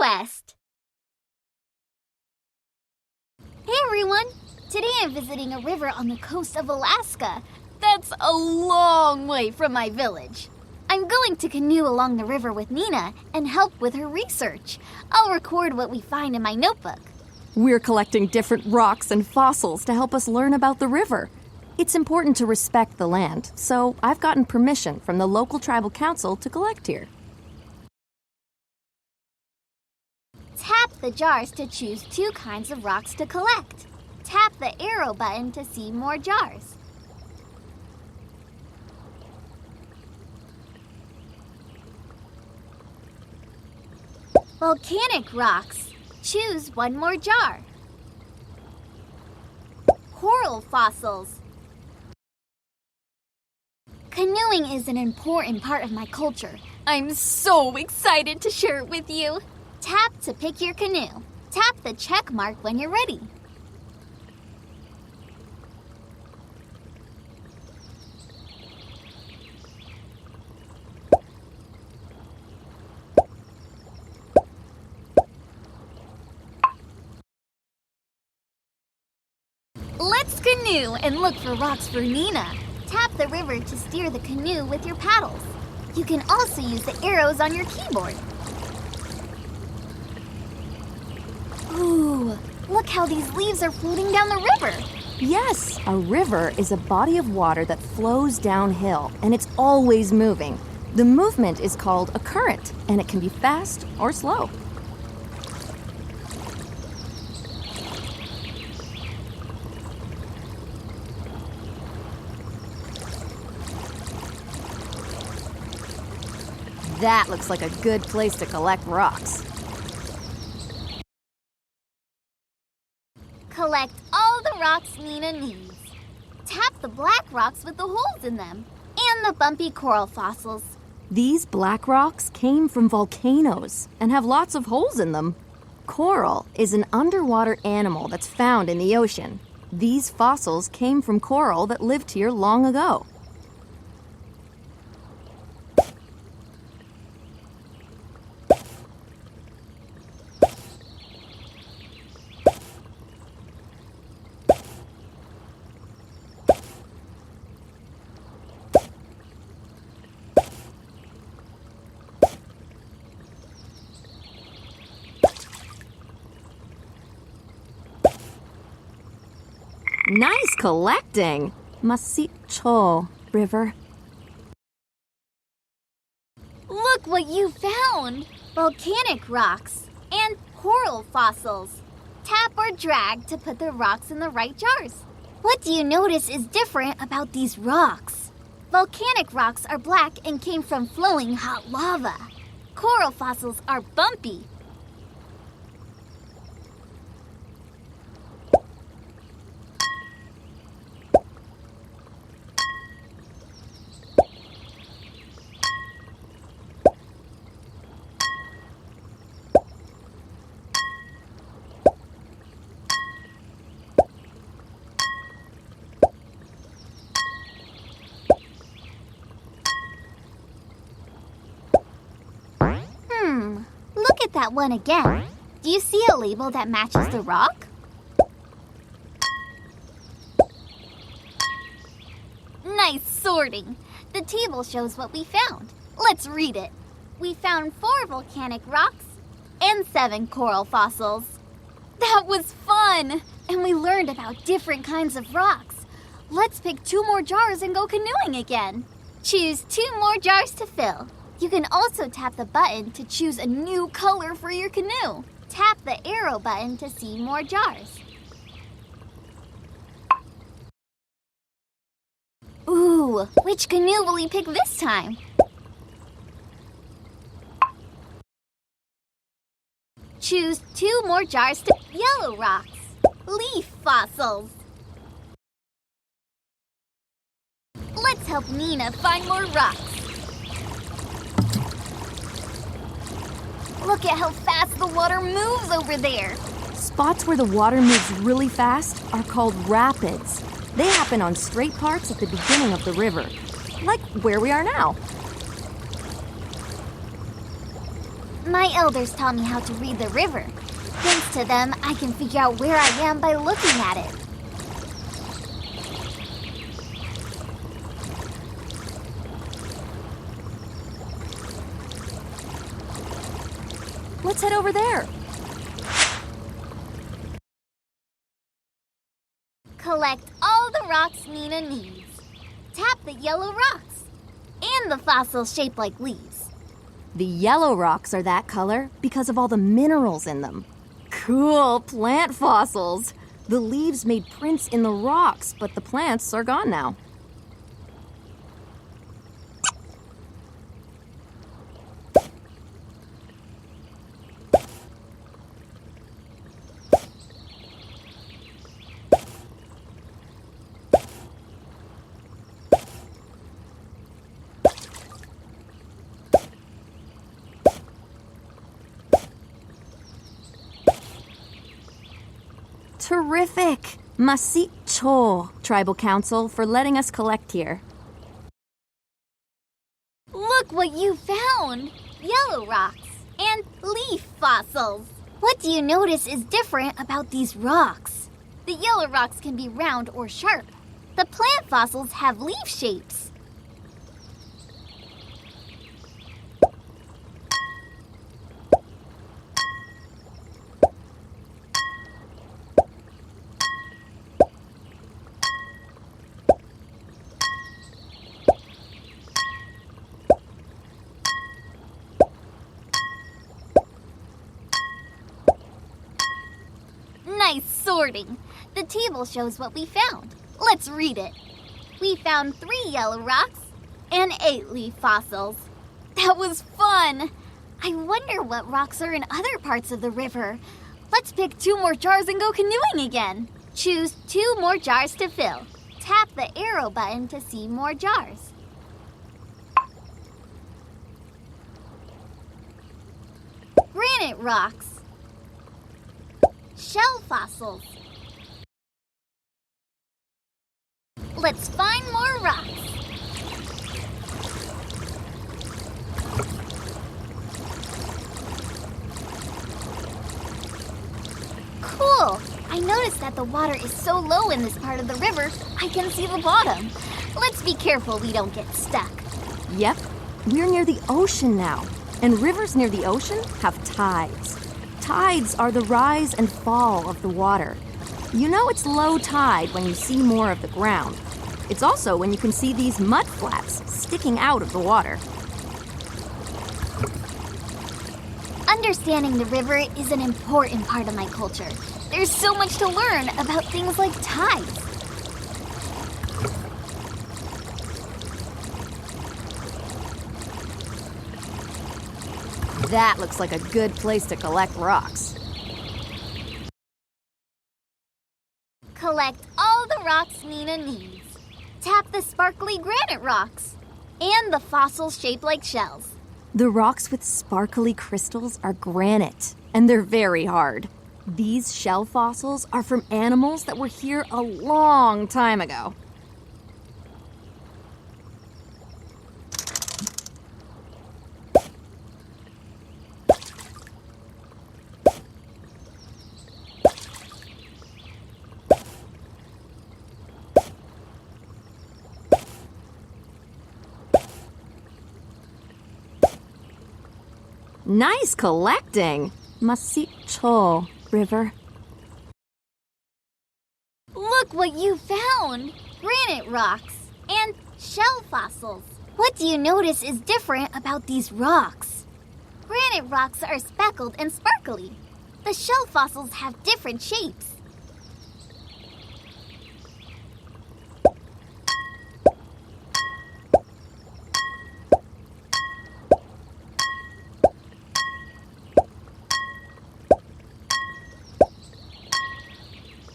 Quest. Hey everyone! Today I'm visiting a river on the coast of Alaska. That's a long way from my village. I'm going to canoe along the river with Nina and help with her research. I'll record what we find in my notebook. We're collecting different rocks and fossils to help us learn about the river. It's important to respect the land, so I've gotten permission from the local tribal council to collect here. Tap the jars to choose 2 kinds of rocks to collect. Tap the arrow button to see more jars. Volcanic rocks. Choose 1 more jar. Coral fossils. Canoeing is an important part of my culture. I'm so excited to share it with you. Tap to pick your canoe. Tap the check mark when you're ready. Let's canoe and look for rocks for Nina. Tap the river to steer the canoe with your paddles. You can also use the arrows on your keyboard. Ooh, look how these leaves are floating down the river. Yes, a river is a body of water that flows downhill, and it's always moving. The movement is called a current, and it can be fast or slow. That looks like a good place to collect rocks. Collect all the rocks Nina needs. Tap the black rocks with the holes in them, and the bumpy coral fossils. These black rocks came from volcanoes and have lots of holes in them. Coral is an underwater animal that's found in the ocean. These fossils came from coral that lived here long ago. Nice collecting! Masicho River. Look what you found! Volcanic rocks and coral fossils. Tap or drag to put the rocks in the right jars. What do you notice is different about these rocks? Volcanic rocks are black and came from flowing hot lava. Coral fossils are bumpy. Look at that one again. Do you see a label that matches the rock? Nice sorting. The table shows what we found. Let's read it. We found 4 volcanic rocks and 7 coral fossils. That was fun! And we learned about different kinds of rocks. Let's pick 2 more jars and go canoeing again. Choose 2 more jars to fill. You can also tap the button to choose a new color for your canoe. Tap the arrow button to see more jars. Ooh, which canoe will he pick this time? Choose 2 more jars to yellow rocks, leaf fossils. Let's help Nina find more rocks. Look at how fast the water moves over there. Spots where the water moves really fast are called rapids. They happen on straight parts at the beginning of the river, like where we are now. My elders taught me how to read the river. Thanks to them, I can figure out where I am by looking at it. Let's head over there. Collect all the rocks Nina needs. Tap the yellow rocks and the fossils shaped like leaves. The yellow rocks are that color because of all the minerals in them. Cool plant fossils. The leaves made prints in the rocks, but the plants are gone now. Terrific! Masicho, Tribal Council, for letting us collect here. Look what you found! Yellow rocks and leaf fossils. What do you notice is different about these rocks? The yellow rocks can be round or sharp. The plant fossils have leaf shapes. Nice sorting. The table shows what we found. Let's read it. We found 3 yellow rocks and 8 leaf fossils. That was fun. I wonder what rocks are in other parts of the river. Let's pick 2 more jars and go canoeing again. Choose 2 more jars to fill. Tap the arrow button to see more jars. Granite rocks. Shell fossils. Let's find more rocks. Cool! I noticed that the water is so low in this part of the river, I can see the bottom. Let's be careful we don't get stuck. Yep, we're near the ocean now, and rivers near the ocean have tides. Tides are the rise and fall of the water. You know it's low tide when you see more of the ground. It's also when you can see these mud flats sticking out of the water. Understanding the river is an important part of my culture. There's so much to learn about things like tides. That looks like a good place to collect rocks. Collect all the rocks Nina needs. Tap the sparkly granite rocks and the fossils shaped like shells. The rocks with sparkly crystals are granite, and they're very hard. These shell fossils are from animals that were here a long time ago. Nice collecting! Masicho, River. Look what you found! Granite rocks and shell fossils. What do you notice is different about these rocks? Granite rocks are speckled and sparkly. The shell fossils have different shapes.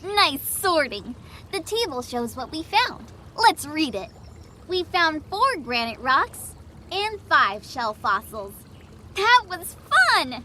Nice sorting. The table shows what we found. Let's read it. We found 4 granite rocks and 5 shell fossils. That was fun!